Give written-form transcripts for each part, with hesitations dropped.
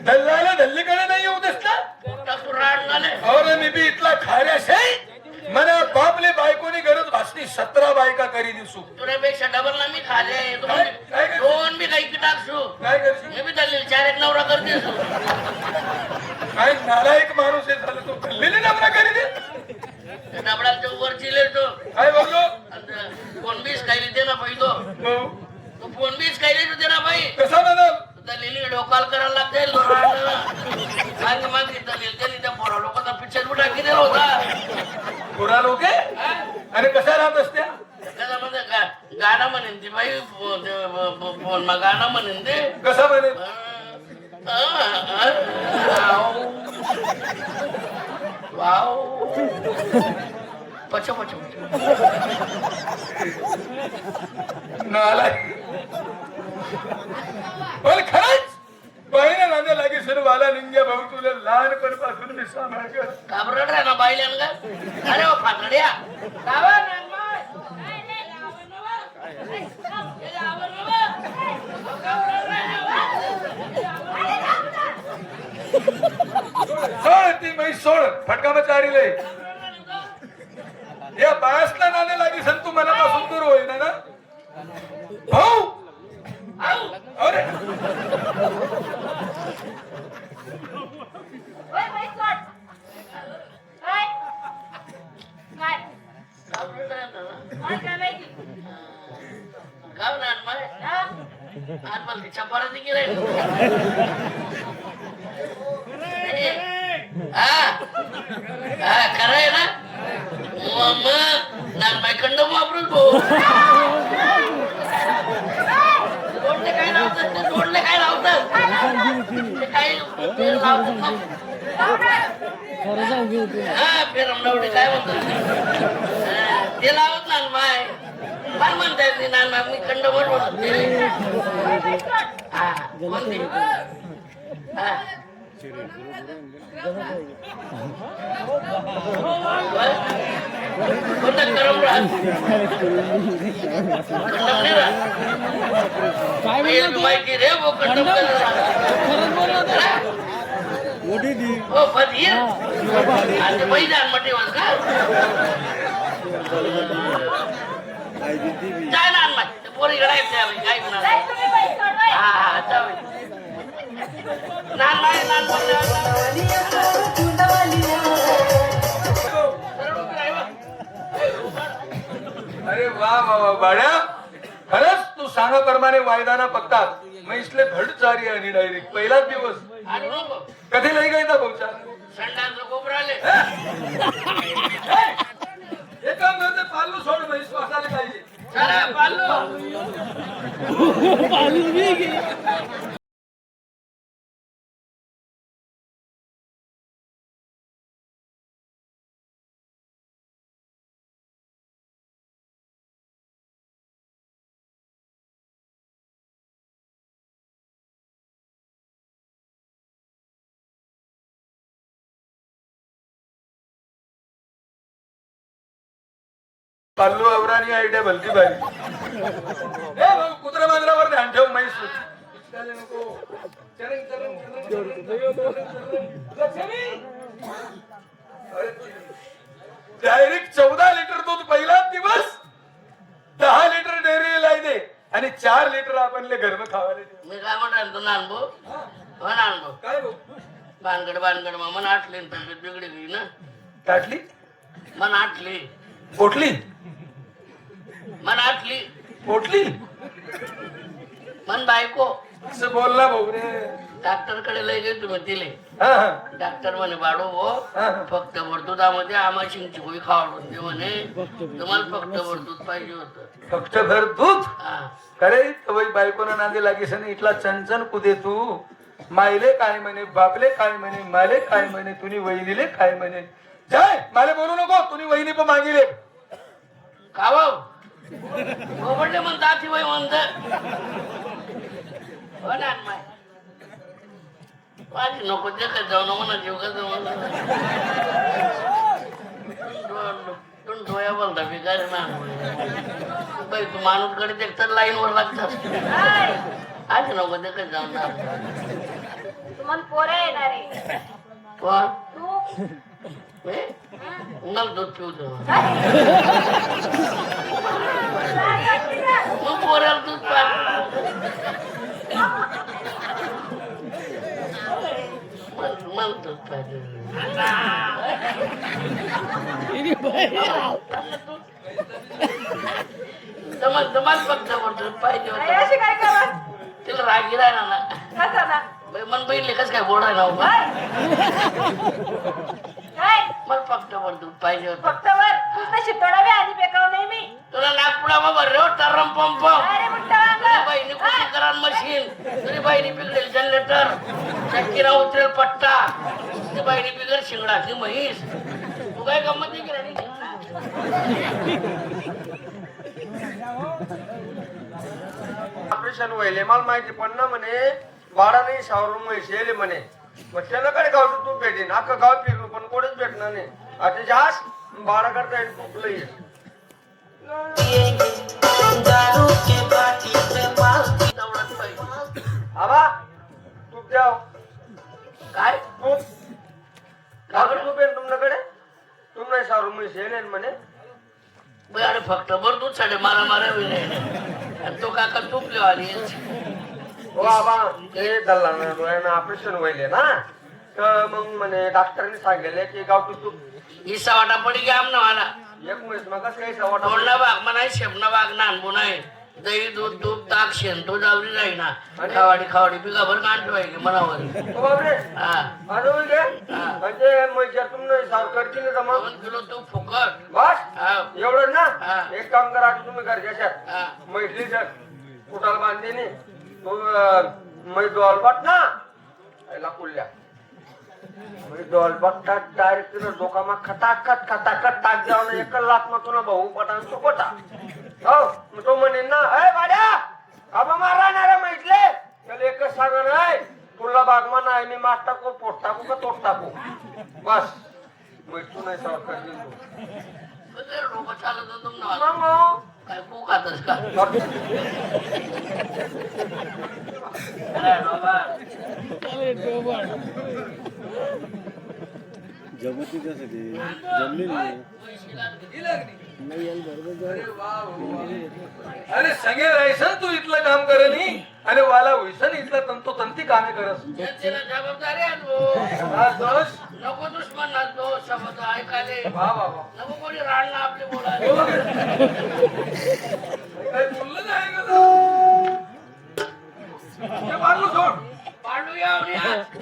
दल्लाला दल्लीकडे नाही येऊ देस ना. अरे मी बी इथला खाऱ्या शे मला बापले बायकोनी गरज भासली 17 बायका करी दिसू तुझ्यापेक्षा डबल ना मी खाले दोन बी काही टाकसू काय करशील मी बी दल्ली 4 एक नवरा करते काय नालायक माणूस आहे झालं तो दल्लीने नवरा करी दे डबडाच्या वर चिले तो काय बोललो फोन बीस खायली दे ना भाई तो फोन बीस खायली दे ना भाई कसा म्हणाल दल्ली डोकाल करायला लागते मागे मागे दल्ली त्यांनी त्या पोरा लोकांचा पिक्चर उठा किती होता पुरा लोक आणि कसा राहत असत्या त्याच्यामध्ये गाणं म्हणेन ती बाई फोन मग गाणं म्हणेन ते कसा म्हणे वाव पच पच नालायक पण खरंच बाईने नांद्या लागे सर वाला निंग्या भाऊ तुला लहानपणापासून मी सांभाळ कर घाबरट आहे ना बाईल्यान का अरे ओ फाटड्या सोड ती मै सोड फटका मग चारीले या बायसला नांद्या लागे सर तू मनापासून दूर होईल ना भाऊ अरे चपाती गेले खरंय ना मग नानबाई खंड वापरून जोडले काय लावतात जोडले काय लावतात काय हा फेरमडवडे काय म्हणतात ते लावत नानबाई काय म्हणताय ते नानबाई मी खंड म्हणते माहिती रे वो कंडम हो फदीर आज मैदान मटे वाज का काय ना मग पोरी गडायचं काय म्हणा हा चालेल अरे वा वा बाळ्या खरंच तू सांगाप्रमाणे वायदाना पक्तात म्हैसले धड चारी आणि डायरेक्ट पहिलाच दिवस कधी लई गायचा भाऊच्या संडाचं गोबराले हे काम करते पाल्लू सोड म्हैस वाचायला पाहिजे पाल्लू अवरानी आयडिया भलती बाई कुत्रा मांजरावर ध्यान ठेव म्हैस डायरेक्ट 14 लिटर दूध पहिलाच दिवस 10 लिटर डेअरी लाई दे आणि 4 लिटर आपण घर खावायला मी काय म्हणतो नानभो हो नानभो काय भाऊ भानगड मन आटली तब्येत बिघडी गई ना ताटली मन आटली पोटली मन आटली पोटली मन बायको असं बोलला भाऊ रे डॉक्टर कडे लय गे तुम्ही दिले हा हा डॉक्टर म्हणे बाळू हो फक्त दुधामध्ये आमाशिंगची गोळी खावडून दे म्हणे तुम्हाला फक्त दूध पाहिजे होतं फक्त भर दूध हा करे तवई बायकोना नांदी लागेस आणि इथला चंचन कुदे तू मायले काय म्हणे बापले काय म्हणे माले काय म्हणे तुनी वहिनीले काय म्हणे जाय माले बोलू नको तुनी वहिनी पण मागिले का भाऊ म्हणले म्हणता ती वय म्हणत हो ना माय पाणी नको जे काय जाऊ ना म्हणा जीव कसं म्हणा डोळ्या बोलता बिगार ना बाई तू माणूस कडे देखत लाईन वर लागतात आज नको ते काय जाऊन ना तुम्हाला पोरं येणार आहे कोण तू मला दूध पिवतो मग पोराला दूध पाहिजे मला दूध पाहिजे तुम्हाला फक्त दूध पाहिजे आई होतं अशी काय करा तिला रागी राहिला ना कसा ना मन बघितले कस काय बोलायला हो काय मला फक्त दूध पाहिजे होतं फक्त वर तुझं शितोडा बी आधी बेकाव नाही मी तुला नागपुडा बाबा रे टरम पंप अरे मुठ्ठा तुझी बहिणी कुठे करा मशीन तुझी बहिणी बिघडेल जनरेटर चक्कीला उतरेल पट्टा तुझी बहिणी बिघड शिंगडाची म्हैस तू काय गंमत नाही केली ऑपरेशन व्हायले मला माहिती पण ना म्हणे बाळा नाही सावरून म्हैस येले म्हणे मग त्याला कडे गावचं तूप भेटेन अख्खं गाव फिरलो पण कोणीच भेटणार नाही आता जास्त बाळा करता येईल तूप लई दौडत पाहिजे आबा तूप द्याव काय तूप गावचं तूप आहे तुमच्याकडे तुम नाही सावरून म्हैस येले म्हणे बाई, अरे फक्त बरं दूध साडे मारा मारा होईल आणि तो काका तुपले आली हो आबा ते दल्ला ऑपरेशन व्हायले ना तर मग म्हणे डॉक्टरांनी सांगितले की गावठी तूप इसा वाटा पडी घ्या आमना मला एक म्हैस मग काही सवाटा तोडला बाग म्हणाय शेपना बाग नानबो नाही दही दूध तूप ताक शेण तो जावली जाई ना खावाडी पिकाभर कांट व्हायची मनावर हो बापरे हा अजून घे म्हणजे म्हैस तुमने साव करतील ना मग 2 किलो तूप फुकट बस हा एवढं ना हा. एक काम करा आता तुम्ही घरच्याच्यात हा म्हैसली सर कुठाला बांधते नी तो म्हैस डोलबाट ना याला कुल्ल्या म्हैस डोलबाटात डायरेक्ट डोकामा खटाखट टाक जाऊन एक लाख मग तुला भाऊ पटान तो कोटा हो मग तो म्हणेन ना अय भाड्या काबा मारणार म्हैसले त्याला एकच सांगा नाही तुला बागमा नाही मी मात टाकू पोट टाकू का तोट टाकू बस म्हैस तू नाही साव करतील तू डोकं चालत होतं तुम्हाला मग काय भूक खातस का जमती त्यासाठी जमली नाही अरे सगळे राहायचं तू इथलं काम करे नी आणि वाला होईसन इथलं तंतोतंती कामे करस जनतेला जबाबदारी आहे भाऊ. हा दोष नको दुश्मन ना दोष शब्द ऐकाले वा वा वा नको कोणी राडणं आपले बोलायला काही बोललं नाही का तू? हे मारलं सोड पांडू या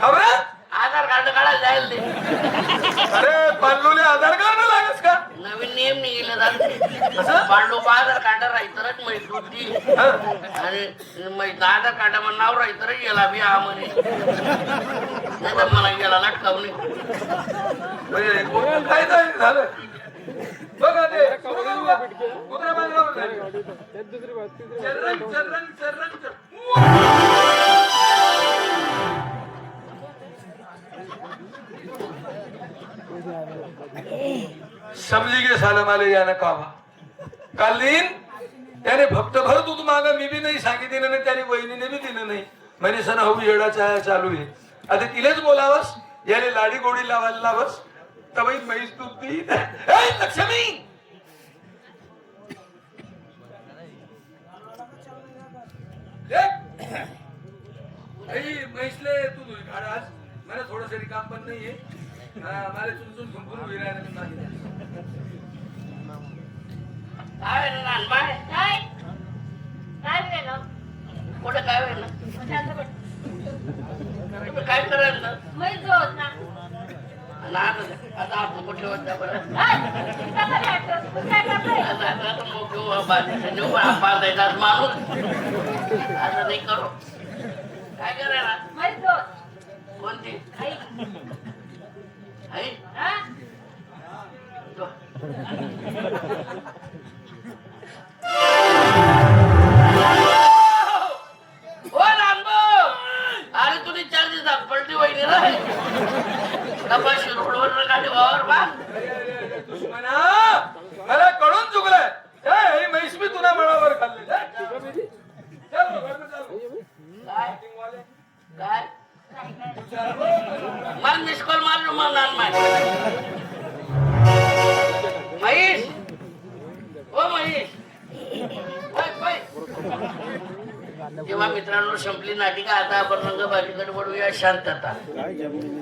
खबरं? आधार कार्ड काढायला जाईल ते अरे पाल्लूले आधार कार्ड लागस का नवीन नियम निघेले जाते पांडू आधार कार्ड राहतरच माहित होती आणि माहित आधार कार्ड म्हणून नाव राहतर गेला बी हा म्हणे नाही तर मला गेला लटकावणी म्हणजे कोण काय झालं बघा ते कुत्र्या बांधल्यावर झाली. चर्रन, चर्रन, चर्रन, चर्रन. समजी गे साला मला यानं कावा कालीन त्याने फक्त भर दूध मागा मी बी नाही सांगितलं नाही त्याने वहिनीने बी दिलं नाही म्हणे सण हो येडा चालू आहे आता तिलेच बोलावस याने लाडी गोडी लावायला लावस तबाई म्हैस दूध दी लक्ष्मी म्हैसले तू धुई काढ आज मला थोडस काम पण नाहीये मला चुनचुन झुंपून विरायला काय रे नानबाय काय काय केलं कुठे काय होईल शांत बस. तुम्ही काय करायला म्हैस जोत ना आता आपण कुठे होता बरं हाय, इथं खाली वाटतं. तू काय करतोय? आता मग घेऊ बांधायचा माणूस असं नाही करू काय करायला म्हैस जोत. कोणती आई. आई हा? हो नानभाऊ अरे तुझी 4 दिवसात पलटी वहिनी रे कपाशी रोडवर गाडी वावर बा दुश्मना मला कळून चुकलंय म्हैस मी तुला मनावर खाल्ली काय मला मिस कॉल मारलो मग महेश हो महेश तेव्हा मित्रांनो संपली नाटिका आता आपण रंगबाजीकडे वळूया शांतता काय जमिनी